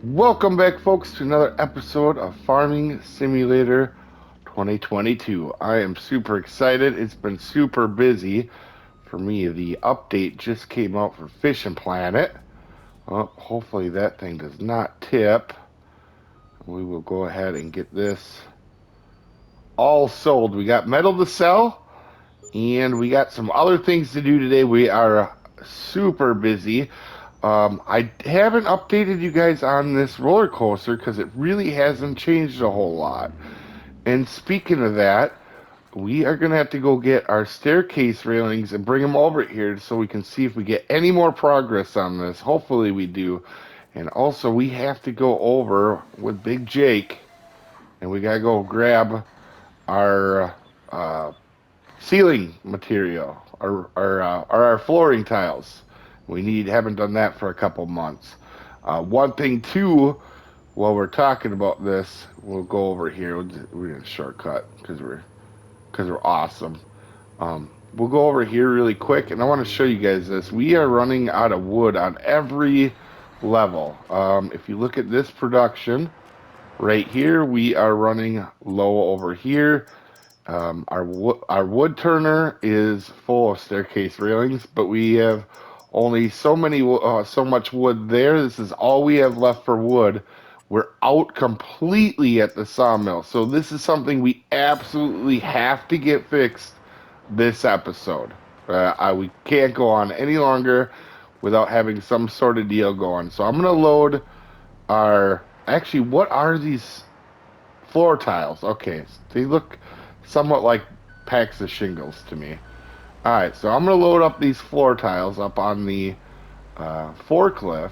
Welcome back, folks, to another episode of Farming Simulator 2022. I am super excited. It's been super busy for me. The update just came out for Fishing Planet. Well, hopefully that thing does not tip. We will go ahead and get this all sold. We got metal to sell, and we got some other things to do today. We are super busy. I haven't updated you guys on this roller coaster because it really hasn't changed a whole lot. And speaking of that, we are going to have to go get our staircase railings and bring them over here so we can see if we get any more progress on this. Hopefully we do. And also we have to go over with Big Jake and we got to go grab our ceiling material, our flooring tiles. Haven't done that for a couple months. One thing too, while we're talking about this, we'll go over here. We're gonna shortcut because we're awesome. We'll go over here really quick, and I want to show you guys this. We are running out of wood on every level. If you look at this production right here, we are running low over here. Our wood turner is full of staircase railings, but we have only so much wood there. This is all we have left for wood. We're out completely at the sawmill, so this is something we absolutely have to get fixed this episode. We can't go on any longer without having some sort of deal going. So I'm gonna load our. Actually, what are these floor tiles? Okay, they look somewhat like packs of shingles to me. Alright, so I'm going to load up these floor tiles up on the forklift,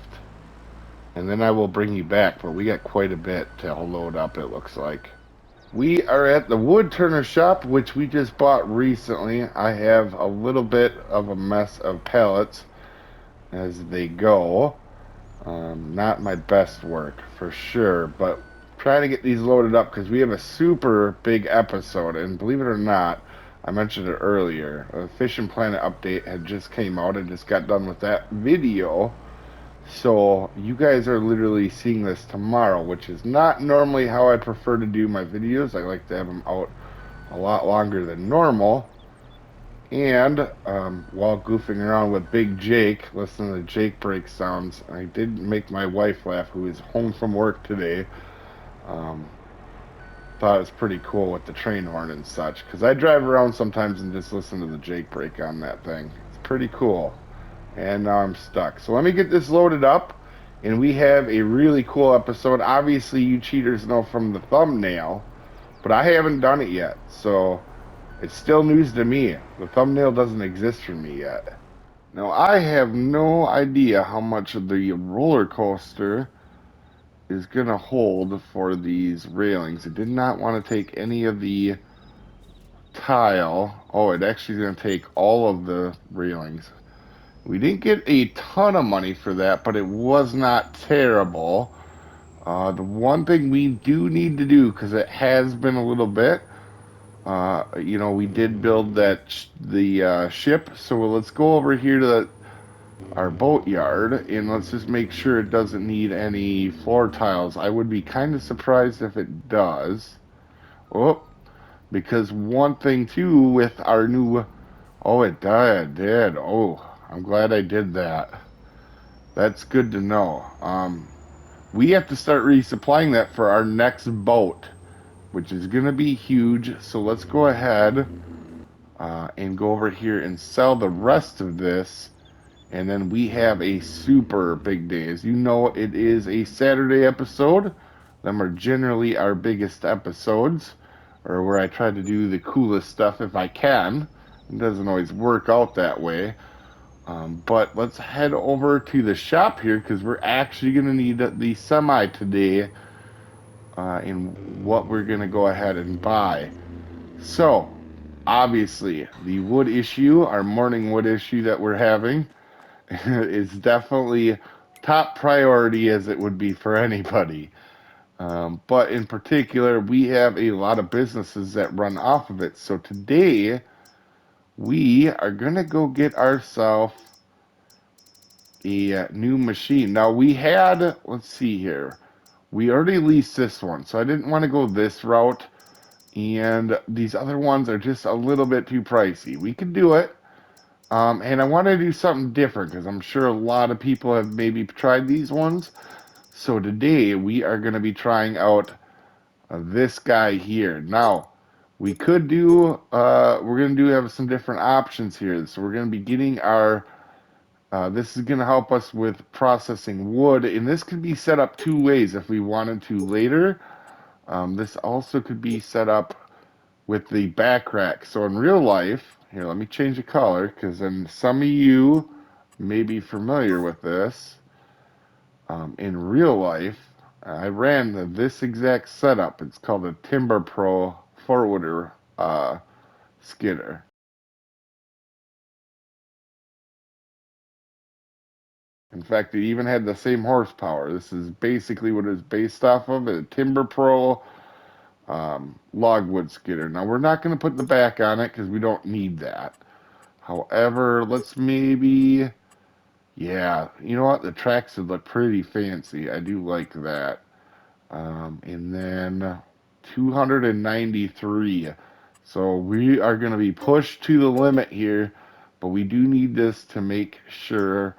and then I will bring you back, but we got quite a bit to load up, it looks like. We are at the wood turner shop, which we just bought recently. I have a little bit of a mess of pallets as they go. Not my best work, for sure, but trying to get these loaded up because we have a super big episode, and believe it or not, I mentioned it earlier, a Fishing Planet update had just came out. I just got done with that video, so you guys are literally seeing this tomorrow, which is not normally how I prefer to do my videos. I like to have them out a lot longer than normal. And while goofing around with Big Jake, listening to Jake break sounds, I did make my wife laugh, who is home from work today. Thought it was pretty cool with the train horn and such, because I drive around sometimes and just listen to the Jake break on that thing. It's pretty cool. And now I'm stuck. So let me get this loaded up, and we have a really cool episode. Obviously, you cheaters know from the thumbnail, but I haven't done it yet, so it's still news to me. The thumbnail doesn't exist for me yet. Now, I have no idea how much of the roller coaster is going to hold for these railings. It did not want to take any of the tile. Oh, it actually is going to take all of the railings. We didn't get a ton of money for that, but it was not terrible. The one thing we do need to do, because it has been a little bit, we did build the ship. So let's go over here to our boat yard, and let's just make sure it doesn't need any floor tiles. I would be kind of surprised if it does. Oh, because one thing too with our new... Oh, it did. Oh, I'm glad I did that. That's good to know. We have to start resupplying that for our next boat, which is going to be huge. So let's go ahead and go over here and sell the rest of this. And then we have a super big day. As you know, it is a Saturday episode. Them are generally our biggest episodes, or where I try to do the coolest stuff if I can. It doesn't always work out that way. But let's head over to the shop here, because we're actually going to need the semi today in what we're going to go ahead and buy. So, obviously, the wood issue, our morning wood issue that we're having, is definitely top priority, as it would be for anybody. But in particular, we have a lot of businesses that run off of it. So today, we are going to go get ourselves a new machine. Now we had, let's see here, we already leased this one, so I didn't want to go this route, and these other ones are just a little bit too pricey. We could do it, and I want to do something different because I'm sure a lot of people have maybe tried these ones. So today we are going to be trying out this guy here. Now, we could do, we're going to do have some different options here. So we're going to be getting our, this is going to help us with processing wood. And this could be set up two ways if we wanted to later. This also could be set up with the back rack. So in real life, here, let me change the color because then some of you may be familiar with this. In real life, I ran this exact setup. It's called a Timber Pro forwarder skidder. In fact, it even had the same horsepower. This is basically what it's based off of, a Timber Pro logwood skidder. Now, we're not going to put the back on it because we don't need that. However, let's maybe, yeah, you know what? The tracks would look pretty fancy. I do like that. And then 293. So we are going to be pushed to the limit here, but we do need this to make sure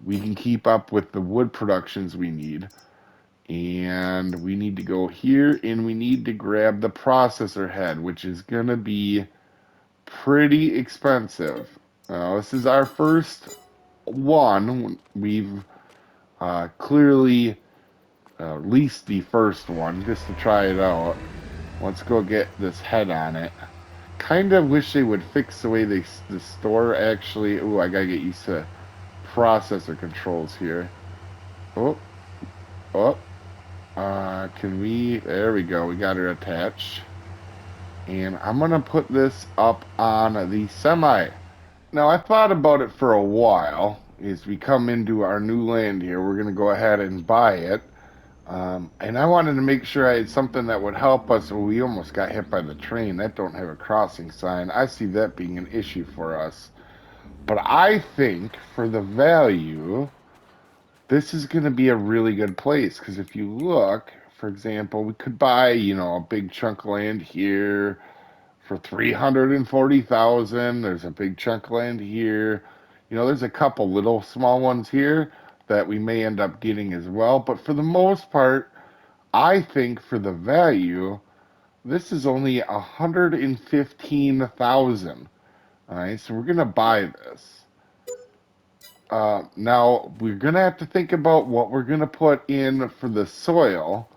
we can keep up with the wood productions we need. And we need to go here and we need to grab the processor head, which is going to be pretty expensive. This is our first one. We've clearly leased the first one just to try it out. Let's go get this head on it. Kind of wish they would fix the way the store actually. Oh, I gotta get used to processor controls here. Oh, oh. Can we? There we go. We got her attached. And I'm gonna put this up on the semi. Now I thought about it for a while. As we come into our new land here, we're gonna go ahead and buy it. And I wanted to make sure I had something that would help us. Well, we almost got hit by the train. That don't have a crossing sign. I see that being an issue for us. But I think for the value, this is going to be a really good place. Because if you look, for example, we could buy, a big chunk of land here for 340,000. There's a big chunk of land here. There's a couple little small ones here that we may end up getting as well. But for the most part, I think for the value, this is only 115,000. All right, so we're gonna buy this. Now we're gonna have to think about what we're gonna put in for the soil,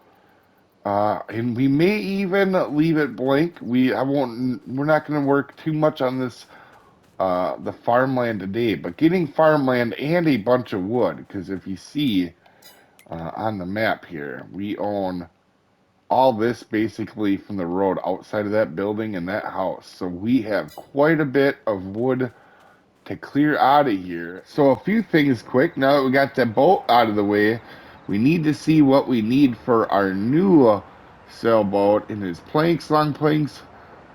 and we may even leave it blank. I won't. We're not gonna work too much on this, the farmland today. But getting farmland and a bunch of wood, because if you see on the map here, we own all this basically from the road outside of that building and that house. So we have quite a bit of wood to clear out of here. So a few things quick. Now that we got that boat out of the way, we need to see what we need for our new sailboat. And it's planks, long planks,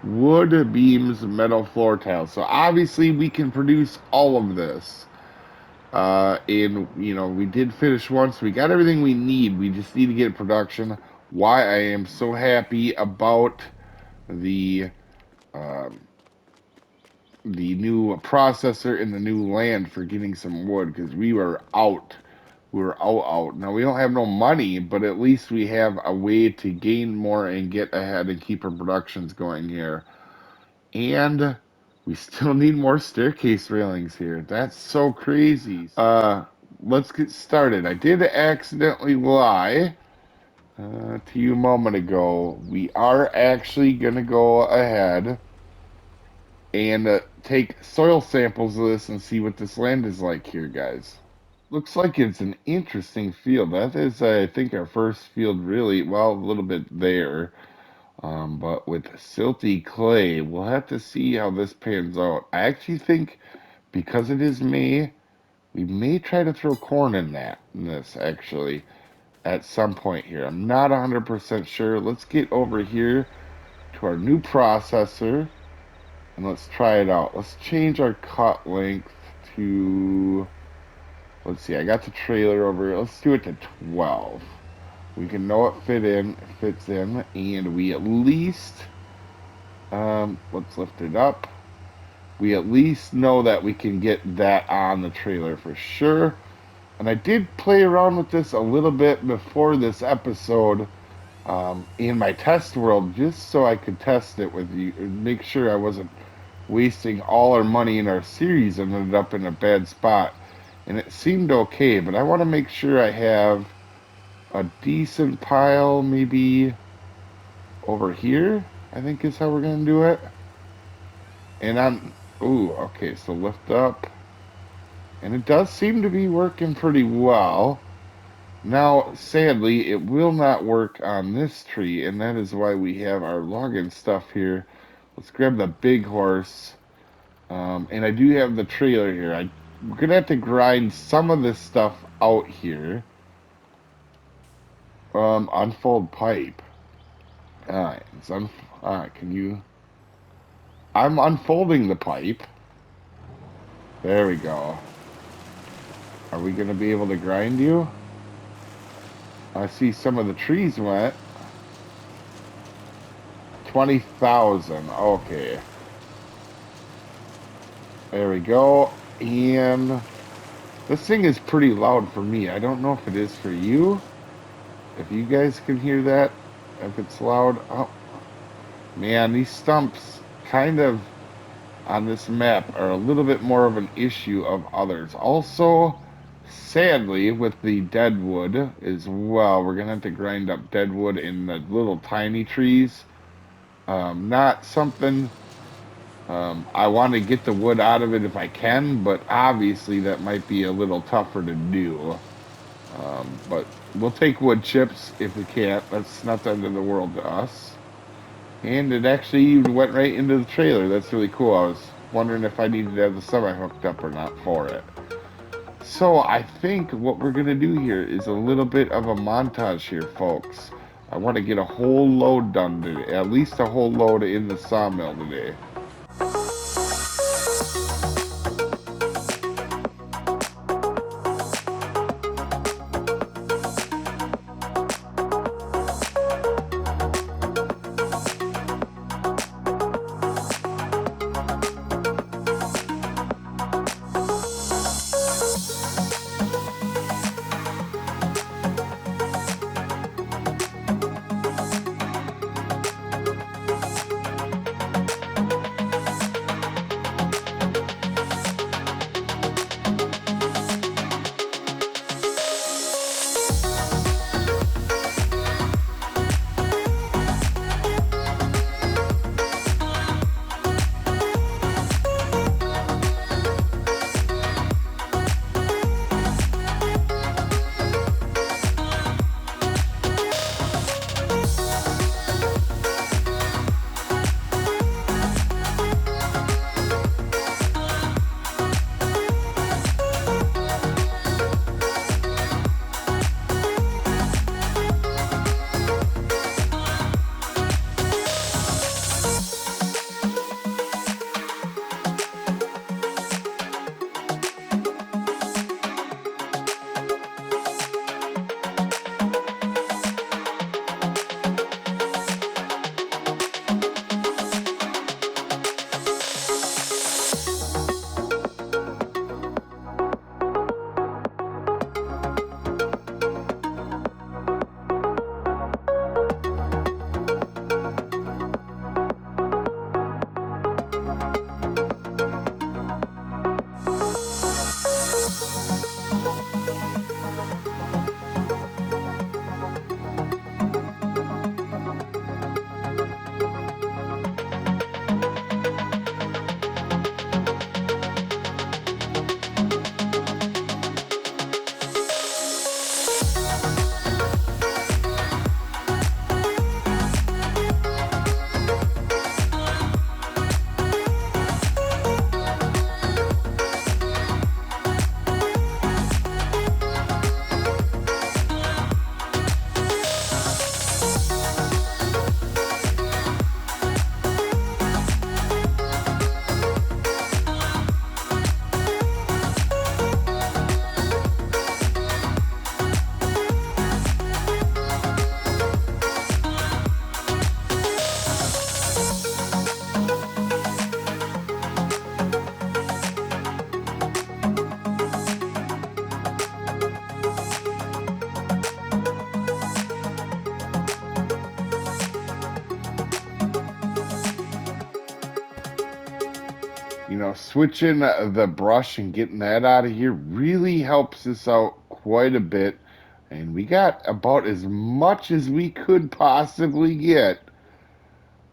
wood beams, metal floor tiles. So obviously we can produce all of this. And we did finish one, so we got everything we need. We just need to get production. Why I am so happy about the um, the new processor in the new land for getting some wood because we were out. We were out. Now we don't have no money, but at least we have a way to gain more and get ahead and keep our productions going here. And we still need more staircase railings here. That's so crazy. Let's get started. I did accidentally lie to you a moment ago. We are actually going to go ahead and take soil samples of this and see what this land is like here, guys. Looks like it's an interesting field. That is, I think, our first field really, well, a little bit there. But with silty clay, we'll have to see how this pans out. I actually think because it is May, we may try to throw corn in this actually at some point here. I'm not 100% sure. Let's get over here to our new processor and let's try it out. Let's change our cut length to, let's see, I got the trailer over here. Let's do it to 12. We can know it fits in, and we at least, let's lift it up. We at least know that we can get that on the trailer for sure. And I did play around with this a little bit before this episode in my test world, just so I could test it with you and make sure I wasn't wasting all our money in our series and ended up in a bad spot. And it seemed okay, but I want to make sure I have a decent pile maybe over here, I think is how we're going to do it. And ooh, okay, so lift up. And it does seem to be working pretty well. Now, sadly, it will not work on this tree, and that is why we have our logging stuff here. Let's grab the big horse. And I do have the trailer here. We're going to have to grind some of this stuff out here. Unfold pipe. Alright, alright, can you... I'm unfolding the pipe. There we go. Are we going to be able to grind you? I see some of the trees went. 20,000. Okay. There we go. And this thing is pretty loud for me. I don't know if it is for you. If you guys can hear that. If it's loud. Oh, man, these stumps kind of on this map are a little bit more of an issue of others. Also, sadly, with the dead wood as well, we're going to have to grind up dead wood in the little tiny trees. Not something I want to get the wood out of it if I can, but obviously that might be a little tougher to do. But we'll take wood chips if we can't. That's not the end of the world to us. And it actually went right into the trailer. That's really cool. I was wondering if I needed to have the semi hooked up or not for it. So I think what we're going to do here is a little bit of a montage here, folks. I want to get a whole load done today. At least a whole load in the sawmill today. switching the brush and getting that out of here really helps us out quite a bit. And we got about as much as we could possibly get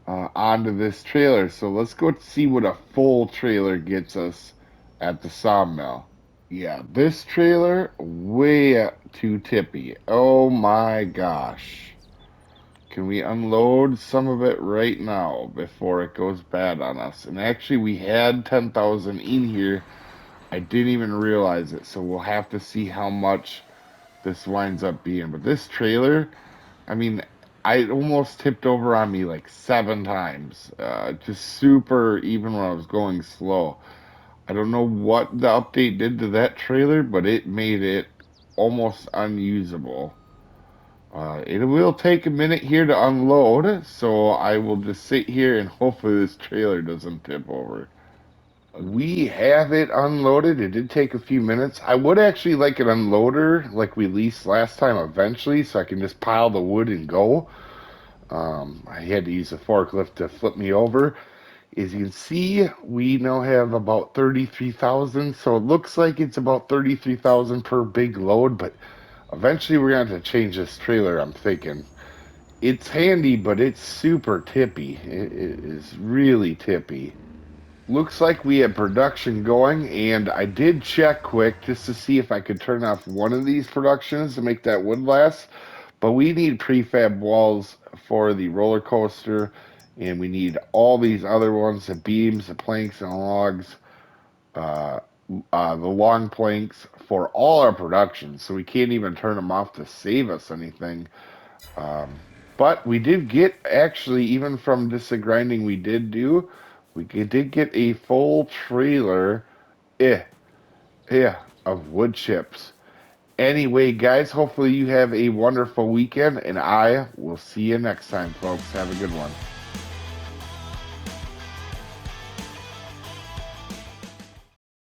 onto this trailer. So let's go see what a full trailer gets us at the sawmill. Yeah, this trailer, way too tippy. Oh my gosh. Can we unload some of it right now before it goes bad on us? And actually, we had 10,000 in here. I didn't even realize it. So we'll have to see how much this winds up being. But this trailer, I mean, I almost tipped over on me like 7 times. Just super, even when I was going slow. I don't know what the update did to that trailer, but it made it almost unusable. It will take a minute here to unload, so I will just sit here and hopefully this trailer doesn't tip over. We have it unloaded. It did take a few minutes. I would actually like an unloader like we leased last time eventually, so I can just pile the wood and go. I had to use a forklift to flip me over. As you can see, we now have about 33,000, so it looks like it's about 33,000 per big load, but eventually we're going to have to change this trailer, I'm thinking. It's handy, but it's super tippy. It is really tippy. Looks like we have production going, and I did check quick just to see if I could turn off one of these productions to make that wood last. But we need prefab walls for the roller coaster, and we need all these other ones, the beams, the planks, and logs, uh, the long planks for all our productions. So we can't even turn them off to save us anything. Um, but we did get, actually, even from just the grinding we did do, did get a full trailer, eh, yeah, of wood chips. Anyway, guys, hopefully you have a wonderful weekend, and I will see you next time, folks. Have a good one.